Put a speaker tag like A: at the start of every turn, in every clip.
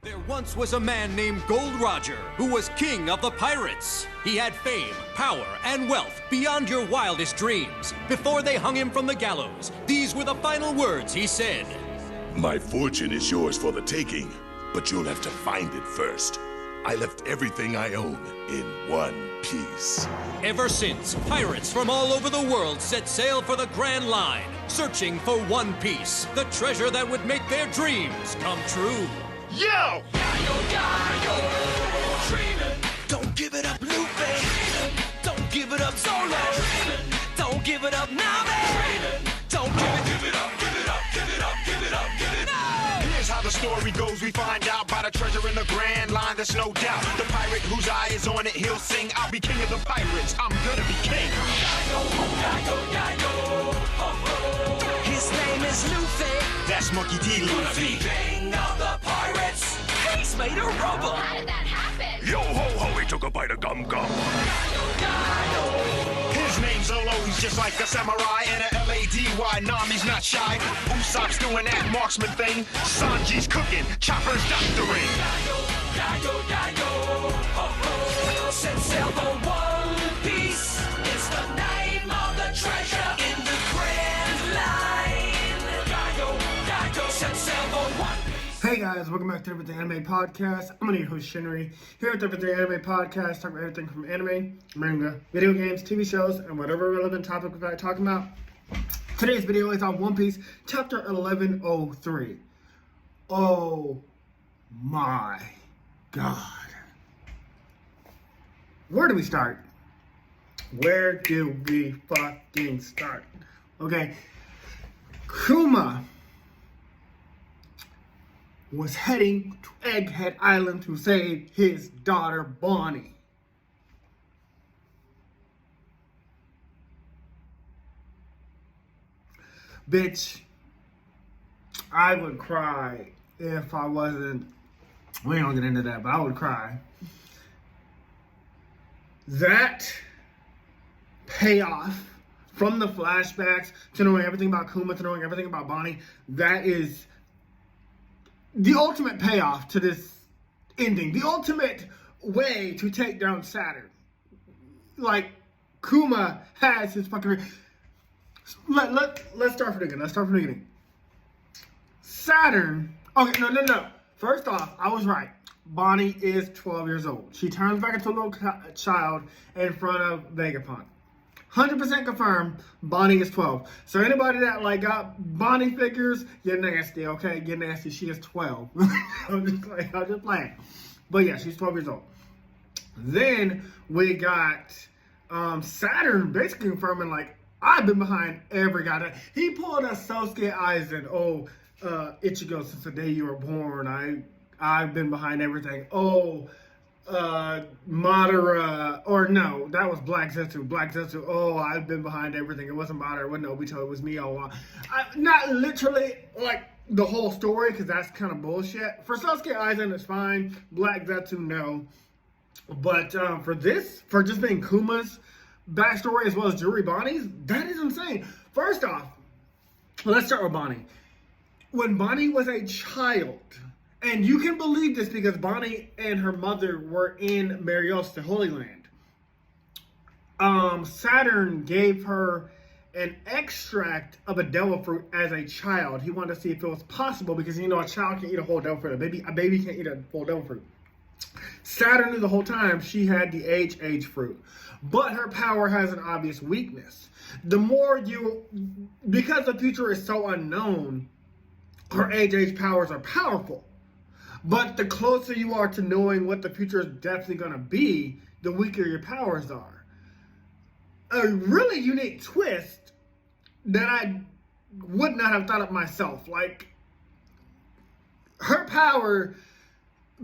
A: There once was a man named Gold Roger who was king of the pirates. He had fame, power, and wealth beyond your wildest dreams. Before they hung him from the gallows, these were the final words he said.
B: My fortune is yours for the taking, but you'll have to find it first. I left everything I own in one piece.
A: Ever since, pirates from all over the world set sail for the Grand Line, searching for One Piece, the treasure that would make their dreams come true.
B: Yo!
C: Yayo, dreaming.
D: Don't give it up, Luffy. Don't give it up, Solo. Don't give it up, Nami. Don't give it up, give it up, give it up, give it up, give it up.
E: Here's how the story goes. We find out about a treasure in the Grand Line. There's no doubt. The pirate whose eye is on it, he'll sing. I'll be king of the pirates. I'm gonna be king.
D: His name is Luffy.
E: That's Monkey D. Luffy.
D: King of the pirates. He's made of rubber.
C: How did that happen?
B: Yo ho ho, he took a bite of gum gum.
E: His name's Zolo. He's just like a samurai and a Lady. Nami's not shy. Usopp's doing that marksman thing. Sanji's cooking. Chopper's doctoring.
D: Set sail for One Piece. It's the name of the treasure in the Grand Line. Set sail for One Piece.
F: Hey guys, welcome back to Everything Anime Podcast. I'm your host Shinry. Here at the Everything Anime Podcast, talk about everything from anime, manga, video games, TV shows, and whatever relevant topic we like talking about. Today's video is on One Piece, Chapter 1103. Oh my god. Where do we start? Where do we fucking start? Okay. Kuma was heading to Egghead Island to save his daughter Bonnie. Bitch, I would cry if I wasn't, we don't get into that, but I would cry. That payoff from the flashbacks to knowing everything about Kuma, to knowing everything about Bonnie, that is the ultimate payoff to this ending. The ultimate way to take down Saturn. Like, Kuma has his fucking... Let's start from the beginning. Let's start from the beginning. Saturn... Okay, no. First off, I was right. Bonnie is 12 years old. She turns back into a little child in front of Vegapunk. 100% confirmed, Bonnie is 12. So anybody that like got Bonnie figures, you're nasty, okay? You're nasty. She is 12. I'm just playing. But yeah, she's 12 years old. Then we got Saturn basically confirming, like, I've been behind every guy. He pulled a Sosuke Aizen. Oh, Ichigo, since the day you were born, I've been behind everything. Oh, Madara, or no, that was Black Zetsu. Oh, I've been behind everything. It wasn't Madara, it wasn't Obito, it was me all along. Not literally, like, the whole story, because that's kind of bullshit. For Sasuke Aizen, it's fine. Black Zetsu, no. But for just being Kuma's backstory as well as Juri Bonnie's, that is insane. First off, let's start with Bonnie. When Bonnie was a child, and you can believe this because Bonnie and her mother were in Marios, the Holy Land. Saturn gave her an extract of a devil fruit as a child. He wanted to see if it was possible because, you know, a child can eat a whole devil fruit. A baby can't eat a full devil fruit. Saturn knew the whole time she had the age fruit. But her power has an obvious weakness. Because the future is so unknown, her age powers are powerful. But the closer you are to knowing what the future is definitely going to be, the weaker your powers are. A really unique twist that I would not have thought of myself. Like, her power,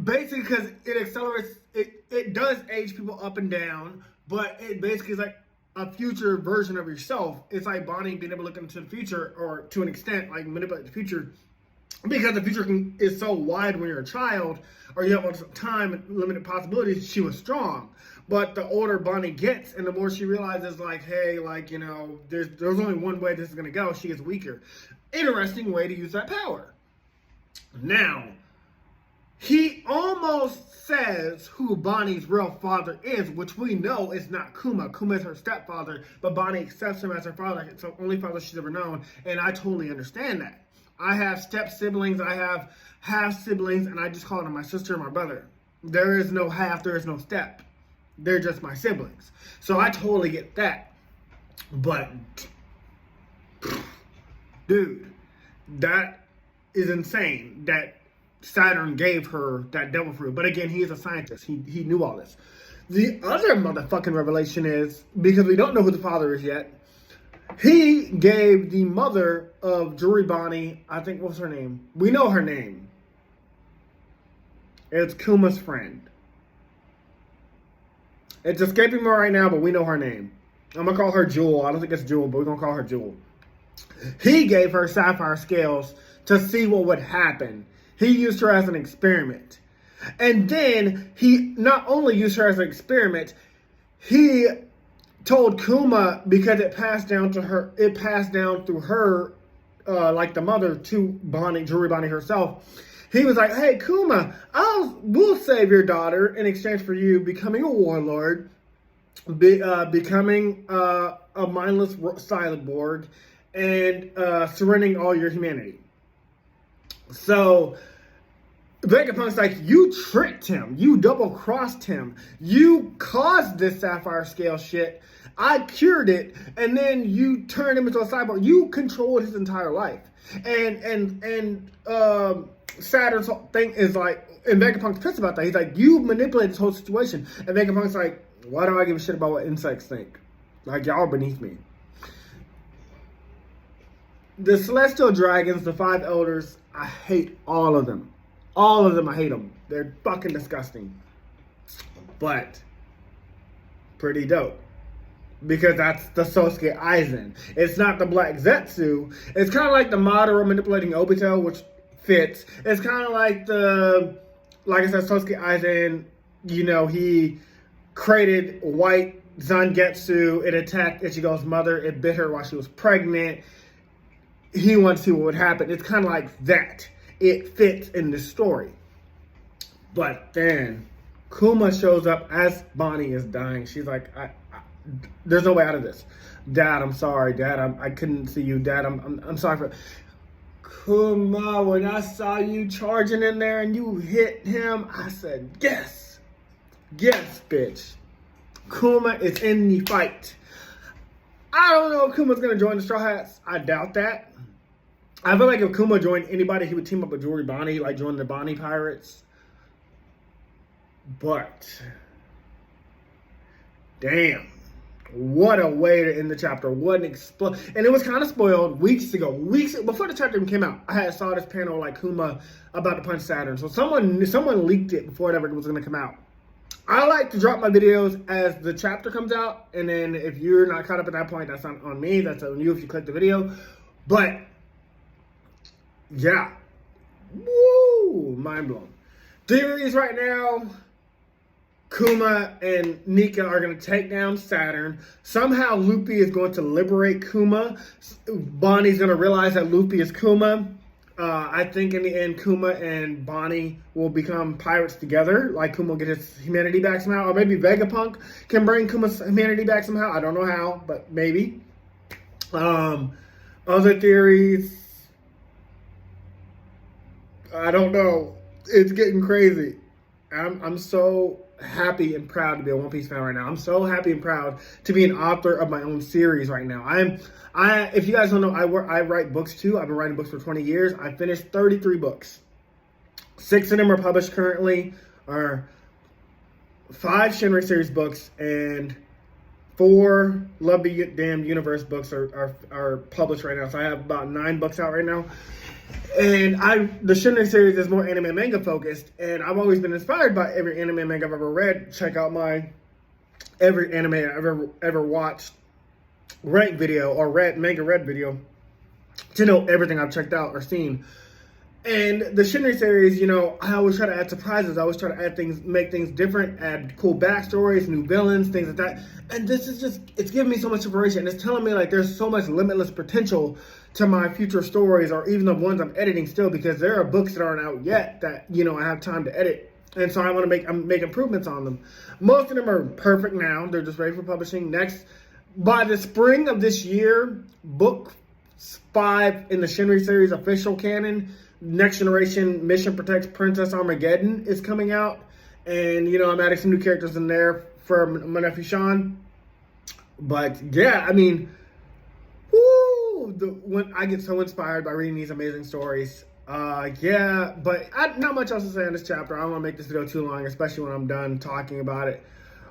F: basically, because it accelerates, it does age people up and down, but it basically is like a future version of yourself. It's like Bonnie being able to look into the future, or to an extent, like manipulate the future. Because the future is so wide when you're a child, or you have all this time and limited possibilities, she was strong. But the older Bonnie gets, and the more she realizes, like, hey, like, you know, there's only one way this is going to go, she gets weaker. Interesting way to use that power. Now, he almost says who Bonnie's real father is, which we know is not Kuma. Kuma is her stepfather, but Bonnie accepts him as her father. It's the only father she's ever known, and I totally understand that. I have step siblings, I have half siblings, and I just call them my sister and my brother. There is no half, there is no step. They're just my siblings. So I totally get that. But, dude, that is insane that Saturn gave her that devil fruit. But again, he is a scientist. He knew all this. The other motherfucking revelation is, because we don't know who the father is yet, he gave the mother of Jewelry Bonnie, I think, what's her name? We know her name. It's Kuma's friend. It's escaping me right now, but we know her name. I'm going to call her Jewel. I don't think it's Jewel, but we're going to call her Jewel. He gave her sapphire scales to see what would happen. He used her as an experiment. And then he not only used her as an experiment, he told Kuma, because it passed down to her, it passed down through her, like the mother to Bonnie, Jewelry Bonnie herself. He was like, hey, Kuma, we'll save your daughter in exchange for you becoming a warlord, becoming a mindless cyborg, and surrendering all your humanity. So Vegapunk's like, you tricked him. You double-crossed him. You caused this sapphire scale shit. I cured it, and then you turned him into a cyborg. You controlled his entire life. And Saturn's whole thing is like, and Vegapunk's pissed about that. He's like, you manipulated this whole situation. And Vegapunk's like, why do I give a shit about what insects think? Like, y'all are beneath me. The Celestial Dragons, the 5 Elders, I hate all of them. All of them, I hate them. They're fucking disgusting. But pretty dope. Because that's the Sosuke Aizen. It's not the Black Zetsu. It's kind of like the Madara manipulating Obito, which fits. It's kind of like like I said, Sosuke Aizen, you know, he created white Zangetsu. It attacked Ichigo's mother. It bit her while she was pregnant. He wanted to see what would happen. It's kind of like that. It fits in the story. But then Kuma shows up as Bonnie is dying. She's like, there's no way out of this. Dad, I'm sorry. Dad, I couldn't see you. Dad, I'm sorry for... Kuma, when I saw you charging in there and you hit him, I said, yes. Yes, bitch. Kuma is in the fight. I don't know if Kuma's going to join the Straw Hats. I doubt that. I feel like if Kuma joined anybody, he would team up with Jewelry Bonnie, like join the Bonnie Pirates. But, damn. What a way to end the chapter. What an explosion. And it was kind of spoiled weeks ago. Weeks before the chapter even came out. I saw this panel like Kuma about to punch Saturn. So someone leaked it before it ever was going to come out. I like to drop my videos as the chapter comes out. And then if you're not caught up at that point, that's not on me. That's on you if you click the video. But, yeah. Woo! Mind blown. Theories right now. Kuma and Nika are going to take down Saturn. Somehow Luffy is going to liberate Kuma. Bonnie's going to realize that Luffy is Kuma. I think in the end, Kuma and Bonnie will become pirates together. Like Kuma will get his humanity back somehow. Or maybe Vegapunk can bring Kuma's humanity back somehow. I don't know how, but maybe. Other theories. I don't know. It's getting crazy. I'm so happy and proud to be a One Piece fan right now. I'm so happy and proud to be an author of my own series right now. If you guys don't know, I write books too. I've been writing books for 20 years. I finished 33 books. 6 of them are published currently, are 5 Shinry series books, and 4 Love Be Damned Universe books are published right now. So I have about 9 books out right now. And the Shinry series is more anime and manga focused, and I've always been inspired by every anime and manga I've ever read. Check out my every anime I've ever watched rank video or manga read video to know everything I've checked out or seen. And the Shinry series, you know, I always try to add surprises. I always try to add things, make things different, add cool backstories, new villains, things like that. And this is just, it's giving me so much inspiration. It's telling me like there's so much limitless potential to my future stories, or even the ones I'm editing still, because there are books that aren't out yet that, you know, I have time to edit. And so I want to make improvements on them. Most of them are perfect now. They're just ready for publishing. Next, by the spring of this year, book 5 in the Shinry series official canon, Next Generation Mission Protects Princess Armageddon, is coming out. And, you know, I'm adding some new characters in there for my nephew Sean. But, yeah, I mean, when I get so inspired by reading these amazing stories. Yeah, but not much else to say on this chapter. I don't want to make this video too long, especially when I'm done talking about it.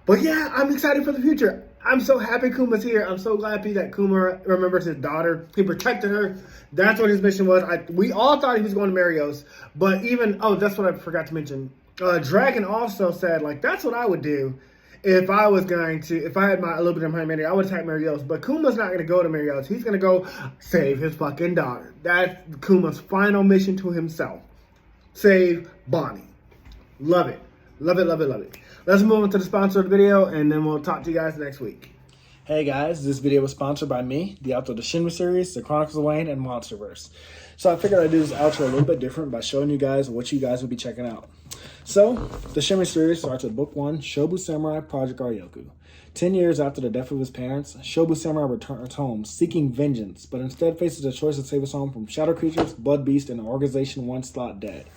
F: But yeah, I'm excited for the future. I'm so happy Kuma's here. I'm so happy that Kuma remembers his daughter. He protected her. That's what his mission was. We all thought he was going to Marios, but even, that's what I forgot to mention. Dragon also said, like, that's what I would do if I had a little bit of my humanity. I would attack Marios. But Kuma's not going to go to Marios. He's going to go save his fucking daughter. That's Kuma's final mission to himself. Save Bonnie. Love it. Love it, love it, love it. Let's move on to the sponsor of the video, and then we'll talk to you guys next week. Hey guys, this video was sponsored by me, the author of the Shinry series, the Chronicles of Wayne, and Monsterverse. So I figured I'd do this outro a little bit different by showing you guys what you guys will be checking out. So, the Shinry series starts with Book 1, Shobu Samurai Project Aryoku. 10 years after the death of his parents, Shobu Samurai returns home seeking vengeance, but instead faces the choice to save his home from shadow creatures, blood beasts, and an organization once thought dead.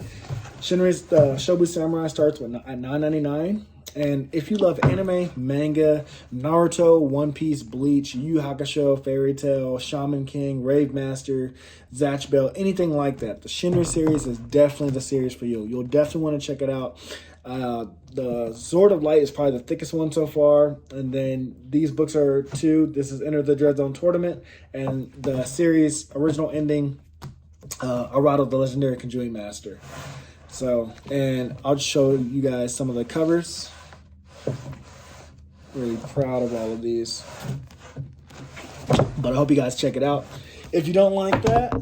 F: Shinry's Shobu Samurai starts at $9.99. And if you love anime, manga, Naruto, One Piece, Bleach, Yu Yu Hakusho, Fairy Tail, Shaman King, Rave Master, Zatch Bell, anything like that, the Shinry series is definitely the series for you. You'll definitely want to check it out. The Sword of Light is probably the thickest one so far. And then these books are 2. This is Enter the Dread Zone Tournament. And the series original ending, Arado, the Legendary Conjuring Master. So, and I'll just show you guys some of the covers. Really proud of all of these. But I hope you guys check it out. If you don't like that,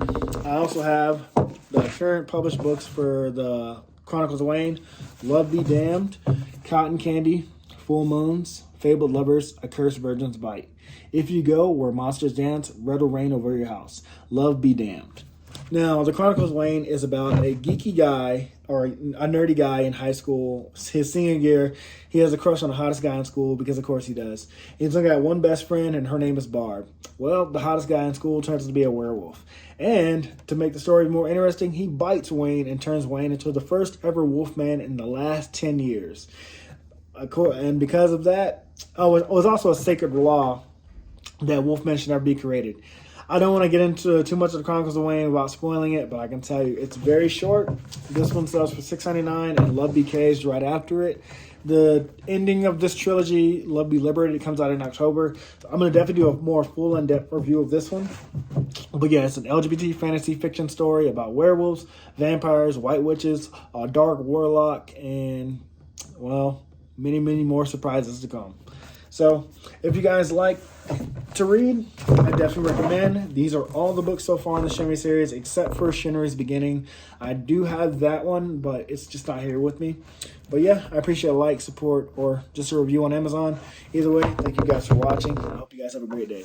F: I also have the current published books for the Chronicles of Wayne, Love Be Damned, Cotton Candy, Full Moons, Fabled Lovers, A Cursed Virgin's Bite. If You Go Where Monsters Dance, Red Will Rain Over Your House. Love Be Damned. Now, the Chronicles of Wayne is about a geeky guy, or a nerdy guy in high school. His senior year, he has a crush on the hottest guy in school, because of course he does. He's only got one best friend, and her name is Barb. Well, the hottest guy in school turns out to be a werewolf. And to make the story more interesting, he bites Wayne and turns Wayne into the first ever wolfman in the last 10 years. And because of that, it was also a sacred law that wolfmen should never be created. I don't want to get into too much of the Chronicles of Wayne without spoiling it, but I can tell you it's very short. This one sells for $6.99, and Love Be Caged right after it. The ending of this trilogy, Love Be Liberated, comes out in October. So I'm going to definitely do a more full in-depth review of this one. But yeah, it's an LGBT fantasy fiction story about werewolves, vampires, white witches, a dark warlock, and, well, many, many more surprises to come. So if you guys like to read, I definitely recommend. These are all the books so far in the Shinry series, except for Shinry's Beginning. I do have that one, but it's just not here with me. But yeah, I appreciate a like, support, or just a review on Amazon. Either way, thank you guys for watching. I hope you guys have a great day.